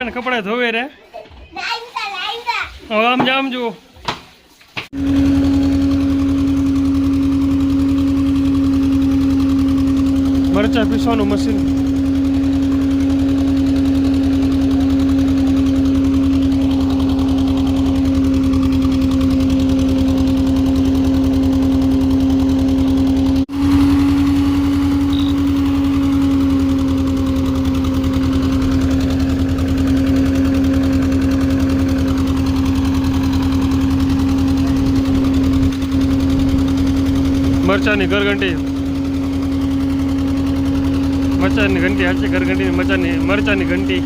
कपड़े धोवे रे आम जाम जो मरचा पीसवानु मशीन मरचानी घरघंटी मरचानी घंटी हाची घरघंटी मरचानी घंटी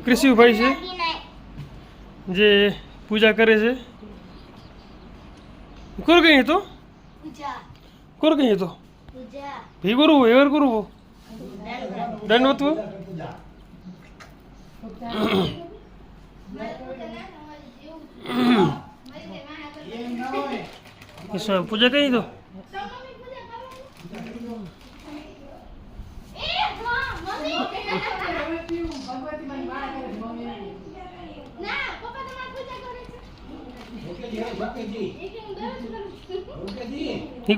कृषि भाई है जे पूजा करे छे कोर गई तो कोर गई तो भी करू एवर करू दंडवत पूजा कहीं तो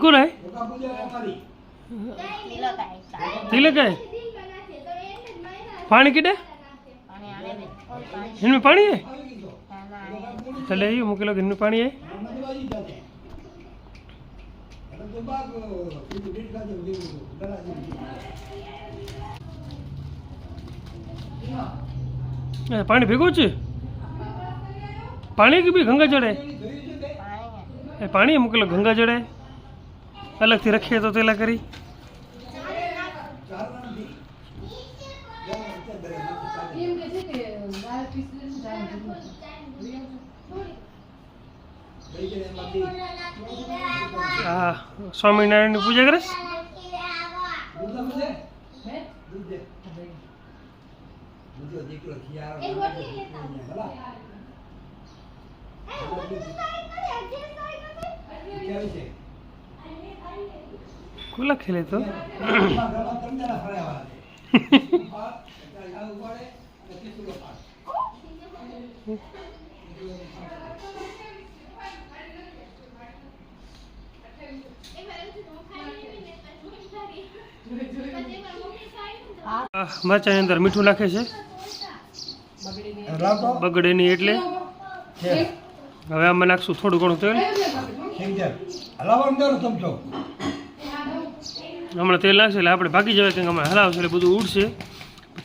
कौन है तिलक है पानी किटे इनमें पानी है चले ये मुकेलो इनमें पानी है पानी भेगो छे पानी की भी गंगा जड़े पानी मुकेलो गंगा जड़े अलग थी रखिए तो तेला करी स्वामीनारायण पूजा करस खुला खेले तो मरचा अंदर मीठू नाखे छे बगड़े नहीं एटले हवे आम नाखशु थोड़ू घणुं तेल हमणे तेल नाखशे એટલે આપણે ભાગી જવાય કે હમણાં હલાવશે એટલે બધું ઉડશે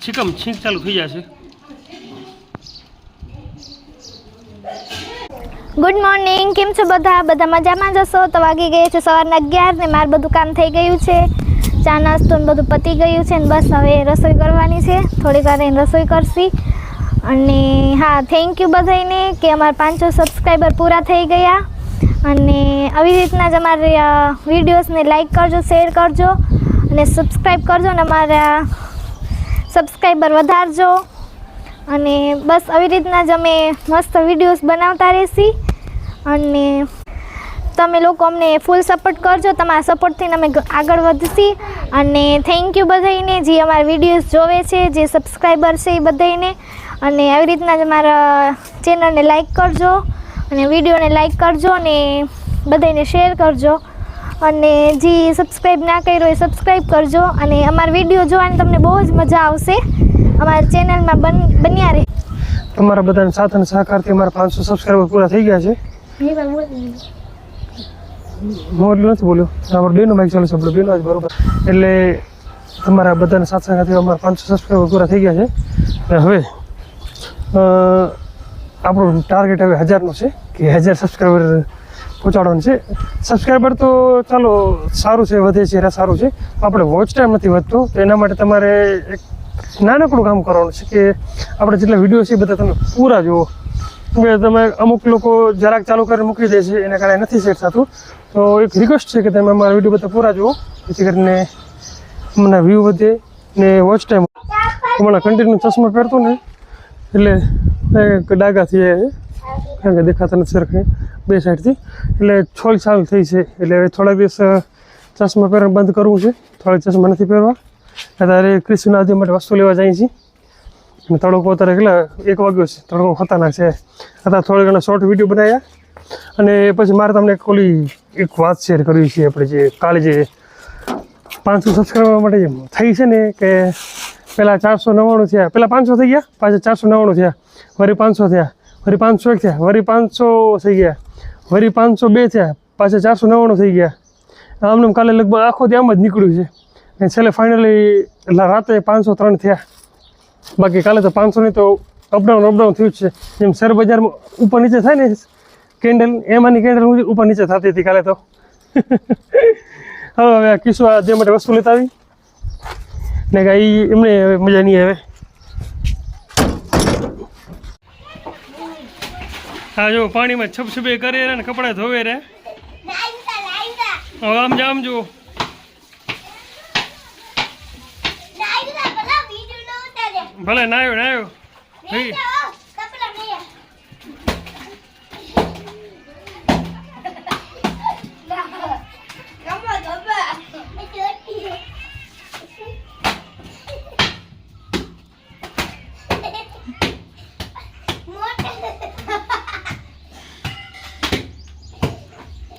છીકમ છીંક ચાલુ થઈ જશે गुड मॉर्निंग केम छो बधा बधा मजामां जशो तो वागी गए छे सवाરના 11 ने मार बधुं काम થઈ ગયું છે ચા નાસ્તો ને બધું પતી ગયું છે ને બસ હવે રસોઈ કરવાની છે થોડી વાર રહીને રસોઈ કરશી અને હા થેન્ક યુ બધાને કે અમારા 500 સબસ્ક્રાઇબર પૂરા થઈ ગયા અને આવી રીતના જ અમારા વિડિયોઝને લાઈક કરજો શેર કરજો અને સબસ્ક્રાઇબ કરજો અને અમારા સબસ્ક્રાઇબર વધારજો અને બસ આવી રીતના જ અમે મસ્ત વિડીયોઝ બનાવતા રહેશી અને તમે લોકો અમને ફૂલ સપોર્ટ કરજો તમારા સપોર્ટથી અમે આગળ વધશી અને થેન્ક યુ બધાને જે અમારા વિડીયોઝ જોવે છે જે સબસ્ક્રાઇબર છે એ બધાને અને આવી રીતના જ અમારા ચેનલને લાઈક કરજો અને વિડીયોને લાઈક કરજો અને બધાને શેર કરજો અને જે સબસ્ક્રાઇબ ના કર્યો એ સબસ્ક્રાઇબ કરજો અને અમારા વિડીયો જોવાની તમને બહુ જ મજા આવશે અમારા ચેનલમાં બન્યા રહે તમારા બધાના સાથ અને સહકારથી અમારા 500 સબસ્ક્રાઇબર પૂરા થઈ ગયા છે મોરલું નથી બોલ્યો અમારો બેનો માઇક ચાલે છે આપણો બેનો જ બરોબર એટલે તમારા બધાના સાથ સહકારથી અમારા 500 સબસ્ક્રાઇબર પૂરા થઈ ગયા છે અને હવે આપણું ટાર્ગેટ હવે 1000નું છે કે 1000 સબસ્ક્રાઇબર પહોંચાડવાનું છે સબસ્ક્રાઇબર તો ચાલો સારું છે વધે છે એના સારું છે આપણે વોચ ટાઈમ નથી વધતો તો એના માટે તમારે એક નાનકડું કામ કરવાનું છે કે આપણે જેટલા વિડીયો છે એ બધા તમે પૂરા જુઓ કે તમે અમુક લોકો જરાક ચાલુ કરીને મૂકી દે છે એના કારણે નથી સેટ થતું. તો એક રિક્વેસ્ટ છે કે તમે અમારા વિડીયો બધા પૂરા જુઓ, જેથી કરીને અમને વ્યૂ વધે ને વોચ ટાઈમ. હમણાં કન્ટિન્યુ ચશ્મા પહેરતો ને એટલે એક ડાઘા થઈ જાય છે, કારણ કે દેખાતા નથી સરખે બે સાઈડથી, એટલે છોલ છાલ થઈ છે. એટલે હવે થોડાક દિવસ ચશ્મા પહેરવાનું બંધ કરવું છે, થોડાક ચશ્મા નથી પહેરવા. અત્યારે ક્રિસ્પના આદિ માટે વસ્તુ લેવા જાય છે અને તડકો અત્યારે કેટલા 1 વાગ્યો છે, તડકો ખતરનાક છે. અત્યારે થોડા ઘણા શોર્ટ વિડીયો બનાવ્યા અને પછી મારે તમને એક વાત શેર કરવી છે. આપણે જે કાલે જે 500 સબસ્ક્રાઈબર માટે જે થઈ છે ને, કે પહેલાં 499 થયા, પહેલાં 500 થઈ ગયા, પાછા 499 થયા, વળી 500 થયા, વળી 501 થયા, વળી 500 થઈ ગયા, વળી 502 થયા, પાછા 499 થઈ ગયા. આમને કાલે લગભગ આખો દી આમ જ નીકળ્યું છે અને છેલ્લે ફાઇનલી રાતે 503 થયા. બાકી કાલે તો 500ની તો અપડાઉન થયું જ છે. જેમ શેર બજારમાં ઉપર નીચે થાય ને કેન્ડલ, એમાંની કેન્ડલ ઉપર નીચે થતી હતી કાલે તો. હવે કિસ્સો જે માટે વસ્તુ લેતા આવી ને કાંઈ એમને હવે મજા નહીં આવે. હા જો પાણીમાં છપછપે કરે ને કપડાં ધોવે રે. હવે આમ જા, આમ જુઓ. ભલે નાયો ભાઈ.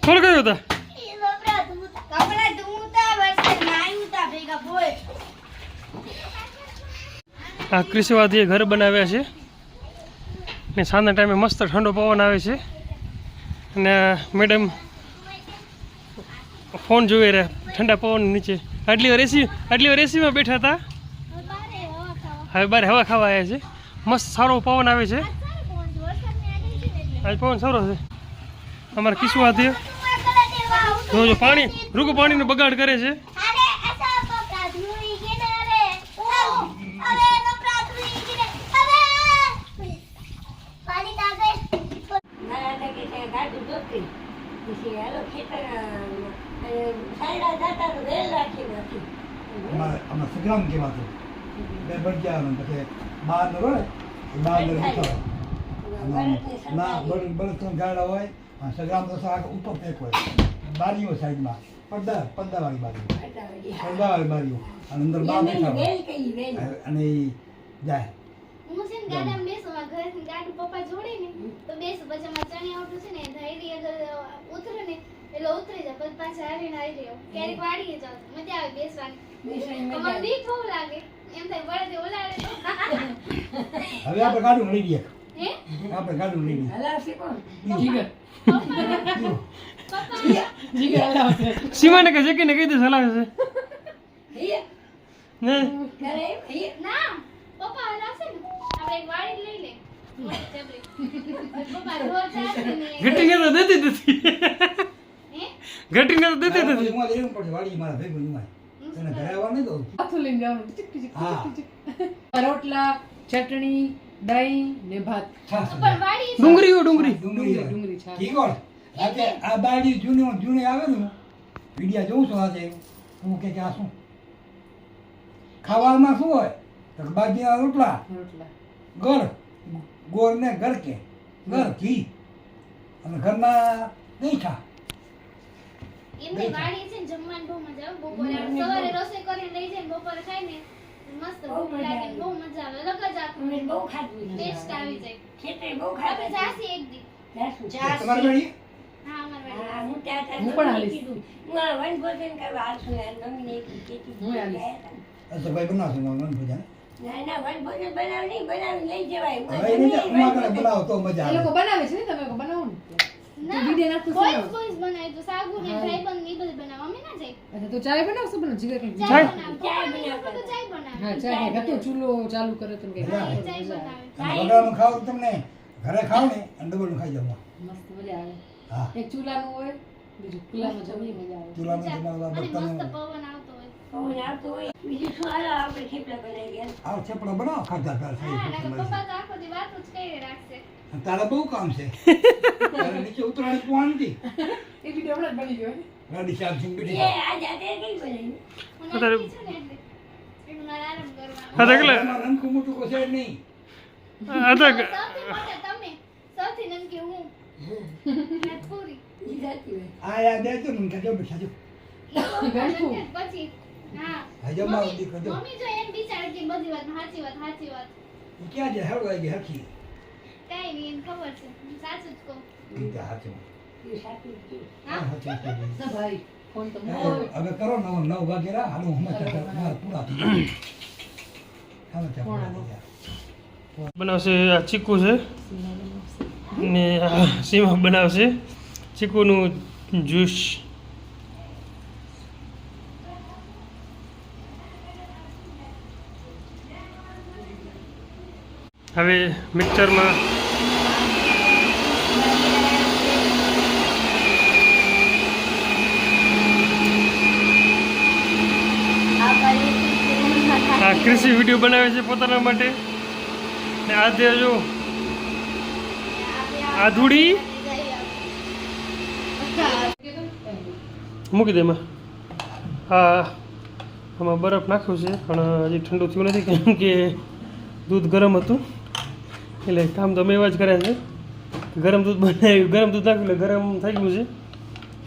કોણ ગયો હતા? આ કૃષિવાદીએ ઘર બનાવ્યા છે ને સાંજના ટાઈમે મસ્ત ઠંડો પવન આવે છે અને મેડમ ફોન જોઈ રહ્યા ઠંડા પવન નીચે. આટલી વાર એસીમાં બેઠા હતા, હવે બહાર હવા ખાવા આવ્યા છે. મસ્ત સારો પવન આવે છે, આજ પવન સારો છે. અમારા કૃષિવાદીએ જો પાણીનો બગાડ કરે છે. સંગ્રામ કહેવાતું બે બળ્યા પછી બહાર નો રહે બહાર ના બળદ ગાડા હોય, સંગ્રામ તો ઉપર પેક હોય, બારીઓ સાઈડમાં પડદાવાળી બારીઓ અને અંદર બહાર બેઠા હોય અને જાય. હું છે ને ગાડામાં બેસું, આ ઘરેથી ગાડું પપ્પા જોડે ને તો બેસું, પછી અમારે ચણી આવતું છે ને ધૈર્ય અગર ઉતરે ને એટલે ઉતરી જાય, પછી પાછા આવીને આવી રહ્યો. ક્યારેક વાડીએ જાવ મજા આવે બેસવાની, મને બીક બહુ લાગે, એમ થાય બળદે ઓલાડે તો. હવે આપણે ગાડું લઈ દઈએ, હે આપણે ગાડું લઈ દઈએ. સીમાને કે જકીને કહી દે હલાવે છે. ના પપ્પા હલાવશે ને આપણે એક વાડી લઈ લે પપ્પા રોજ ચાલશે ને ઘટીને તો દેતી નથી, હે ઘટીને તો દેતી નથી. એમાં લેવું પડશે વાડી મારા ભેગું એમાં એને ઘરે આવવા નહીં દઉં. હાથું લઈને જવાનું હા રોટલા, ચટણી, દહીં ને ભાત. પણ વાડી ડુંગળી ડુંગળી છાશ. ઠીક હોય. આજે આ બાડી જૂની આવે ને વિડિયા જોઉં છું આજે હું કે આ શું ખાવામાં શું હોય તો બાજરીના રોટલા, ગોળ ને ઘર ઘી અને ઘરના દહીંઠા. એમની વાડી છે ને જમવાની બહુ મજા આવે. બપોરે આપણે સવારે રસોઈ કરીને લઈ જઈને બપોરે ખાઈ ને મસ્ત ભૂખ લાગે ને બહુ મજા આવે. અલગ જ આખું ટેસ્ટ આવી જાય. આપણે જાસી એક દી. તમારી બાડી હા અમારી વાડી. હું પણ હાલીશ. અચ્છા ભાઈ બનાવશો મન ભોજન બનાવો તો મજા એ આવે. લોકો બનાવે છે ને, તમે લોકો બનાવો ને. ના વિડીયો નાખું કોઈ છું. કોઈ બનાવે તો સાગુ ને ભાઈબંધ ને બધું બનાવ અમે ના જાય. અચ્છા તો ચાય બનાવશો? પણ જીગર કઈ ચાય બનાવે. ચાય બનાવે. ચાય બનાવે. હા ચાય ગતો ચૂલો ચાલુ કરે તો કઈ હા. ચાય બનાવે. બગાડનું ખાવ તો તમને ઘરે ખાવ ને અને ડબલનું ખાઈ જવા. મસ્ત મજા આવે. હા એક ચૂલાનું હોય, બીજું ખુલ્લામાં જમવાની મજા આવે. ચૂલામાં મજા. જમાવવા અને મસ્ત બર્તનો પવન આવતો હોય. આ થેપલા બનાવો ખાધા તાર પપ્પા તો આખો દી વાતો જ કરી રાખશે. તારે બહુ કામ છે તારે નીચે ઉતરાણી પોણ નથી એ વિડિયો હમણાં જ બની ગયો ગાડી શાક સિંગ બેઠી હું નથી છે ને એટલે. એટલે મારે આરામ કરવાનો. હા તો એટલે રંગું મોટું કોઈ છે નહીં આ તો સૌથી મોટા તમે, સૌથી નનકી હું. ને પૂરી. આ યાદ દે તો ને જો બેઠા જો પછી હા હજુ મારું દીકરો જો મમ્મી જો એમ બિચારે કે બધી વાત સાચી વાત સાચી વાત. ઈ ક્યાં જાય હેડો આવી હરખી કાંઈ નહીં એને ખબર છે હું સાચું જ કહું. દીધા હાચું હા હાચું ના ભાઈ ફોન તો હવે કરો 9 વાગે રા હાલો હમણાં મારા પૂરા થઈ ગયા હાલો ચા પૂરા થઈ ગયા બનાવશે આ ચીકુ છે ને આ સીમા બનાવશે ચીકુનું જ્યુસ. હવે મિક્સરમાં આ કૃષિ વિડીયો બનાવે છે પોતાના માટે ને આ તે જો આ ધૂળી મૂકી દે એમાં. હા આમાં બરફ નાખ્યું છે પણ હજી ઠંડુ થયું નથી કેમ કે દૂધ ગરમ હતું એટલે કામ તો અમે એવા જ કર્યા છે. ગરમ દૂધ બનાવ્યું ગરમ દૂધ નાખ્યું એટલે ગરમ થઈ ગયું છે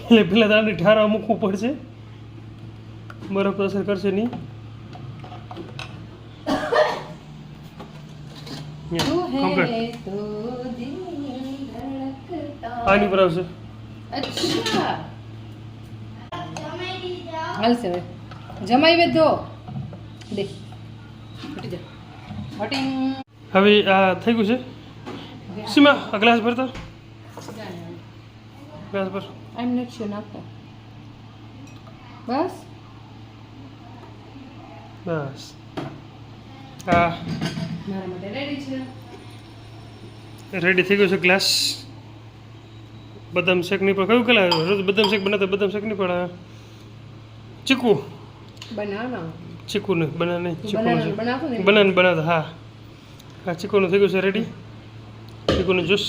એટલે પહેલાં તો આને ઠારા મૂકવું પડશે બરફ તો અસર કરશે નહીં. કમ્પ્લીટ આની પર આવશે. અચ્છા હાલશે હવે જમાઈ વેધો દે હટી જા હટિંગ હવે આ થઈ ગયું છે સીમા આ ગ્લાસ ભરતા ગ્લાસ ભર. આઈ એમ નોટ શ્યોર નાખો બસ બસ હા મારા માટે રેડી છે રેડી થઈ ગયો છે ગ્લાસ. બદામ શેક નહીં પણ કયું કલા રોજ બદામ શેક બનાવતા બદામ શેક નહીં પણ ચીકુ બનાવના ચીકુને બનાને બનાવવાનું બનાવતો ને બનાવતા હા હા ચીકુનું થઈ ગયું છે રેડી ચીકુનું જ્યુસ